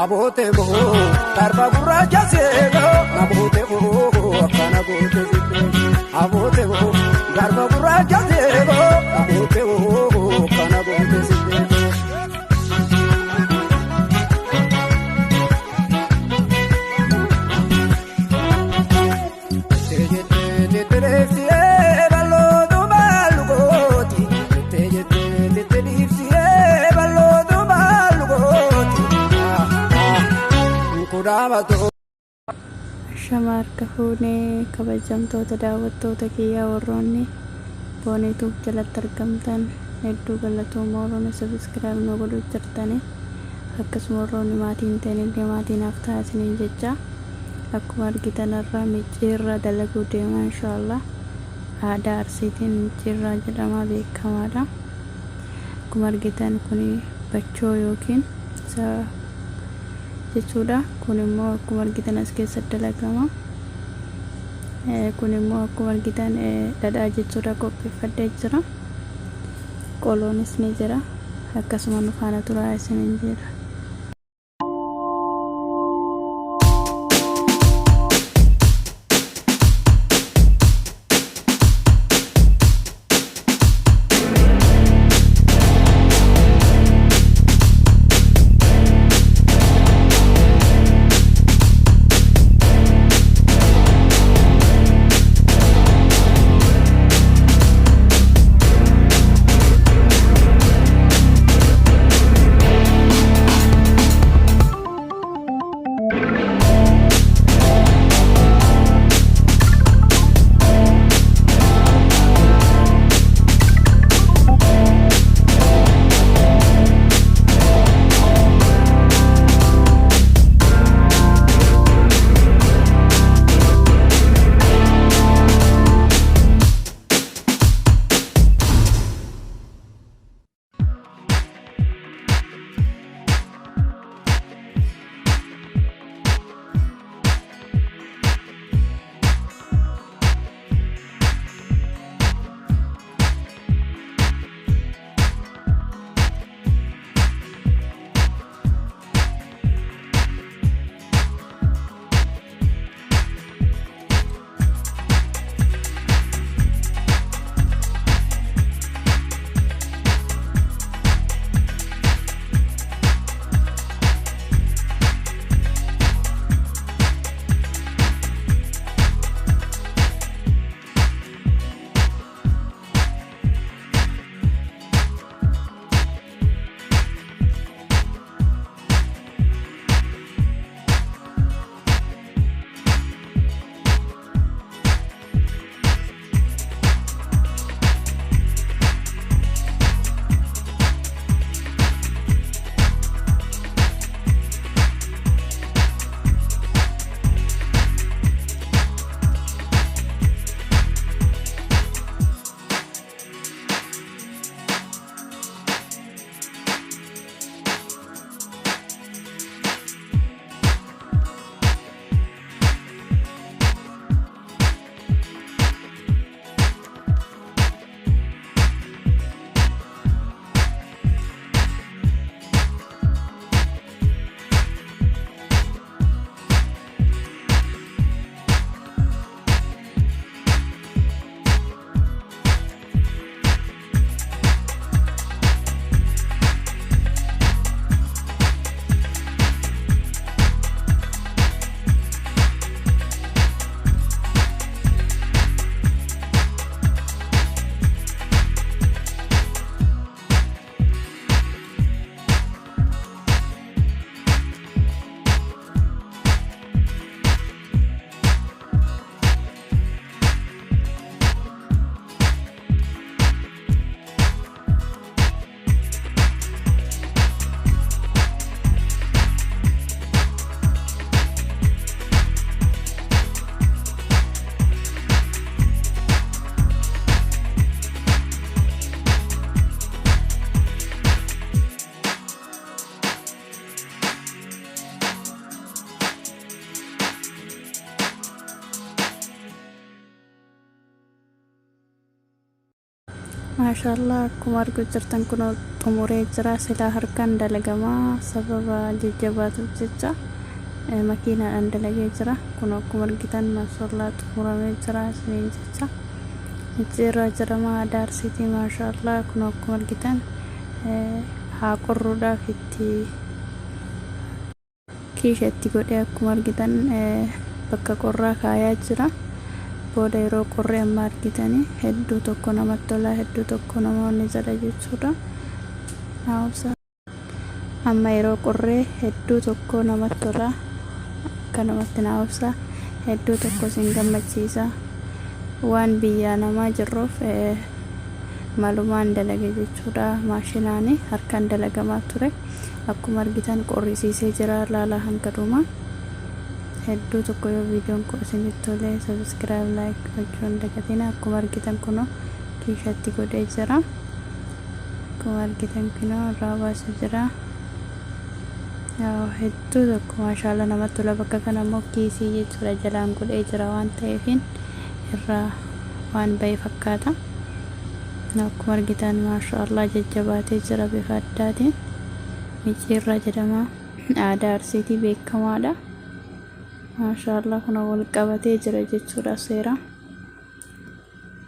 Abote bo darba gurracha seega abote bo akkana goote zibbe abote bo darba gurracha seega abote bo akkana goote zibbe. Shamarka fuunee kabajamtoota daawwattoota kiyyaa warroonni boonituuf jalatti argamtan hedduu galatooma warroonni sabiskiraayib nu godhuu jirtanii akkasuma warroonni maatiin ta'anillee maatiinaaf taasisanii jecha akkuma argitan irraa micciirraa dalaguu deemaa inshaallah aadaa arsiitiin micciirraa jedhamaa beekamaadha. Akkuma argitan kuni bachoo yookiin jechuudha. Kun immoo akkuma argitan as keessatti dalagama. Kun immoo akkuma argitan dhadhaa jechuudha qopheeffadhee jira. Qoloonis ni jira. Akkasuma nu faana turaa isiniin jira. maashaallah akkuma argaa jirtan kun xumuree jira silaa harkaan dalagamaa sababa jajjabaatuuf jecha makiinaan dalagee jira kun akkuma argitan maashaallah xumuramee jira isiniin jecha jijjiirraa jedhama Aadaa Arsiitii maashaallah kun akkuma argitan haa qorruudhaaf itti kiisheetti godhee akkuma argitan bakka qorraa kaayaa jira. Booda yeroo qorree amma argitanii hedduu tokko namatti tola hedduu tokko namoonni jala jechuudha. Amma yeroo qorree hedduu tokko namatti tola akka namatti naawubsa hedduu tokko sin gammachiisa waan biyyaa namaa jirruuf malumaan dalage jechuudha. Maashinaani harkaan dalagamaa ture akkuma argitan qorrisiisee jira laala hanga dhumaa. hedduu tokko yoo viidiyoon kun isinitti tole subscribe like gochuun dagatina akkuma argitan kuno kiisheetti godhee jira akkuma argitan kuno raawwaasa jira hedduu tokko maashaallah namatti tola bakka kana immoo kiisii jechuudha jalaan godhee jira waan ta'eefin irraa waan bahe fakkaata akkuma argitan maashaallah jajjabaatee jira bifa addaatiin micciirraa jedhama Aadaa Arsiitii beekamaadha. maashaallah kuna wal qabatee jira jechuudha seera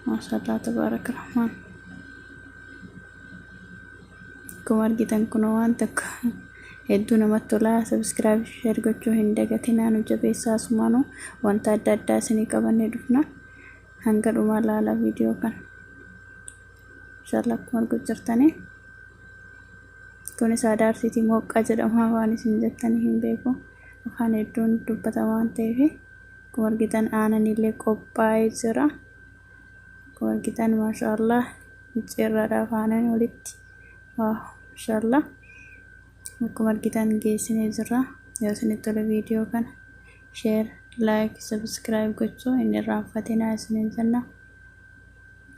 maashaallah tabaarak rahmaan akkuma argitan kun waan takka hedduu namatti tola subscribe share gochuu hin dagatinaa nu jabeessaa sumaanu wanta adda addaa isinii qabannee dhufna hanga dhumaa laala viidiyoo kan maashaallah akkuma argaa jirtanii kunis Aadaa Arsiitii mooqqaa jedhama waan isin jettanii hin beeku afaan hedduun dubbatamaa waan ta'eef akkuma argitan aananillee qophaa'ee jira akkuma argitan maashaallah micciirraadhaaf aanan walitti maashaallah akkuma argitan geessinee jira yoo isinitti tole viidiyoo kana share like subscribe gochuu hin irraanfatinaa isiniin jenna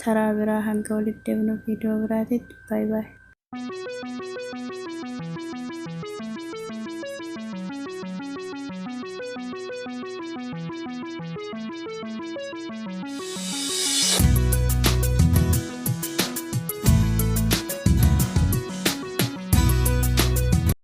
taraa biraa hanga walitti deebinu viidiyoo biraatitti bye bye.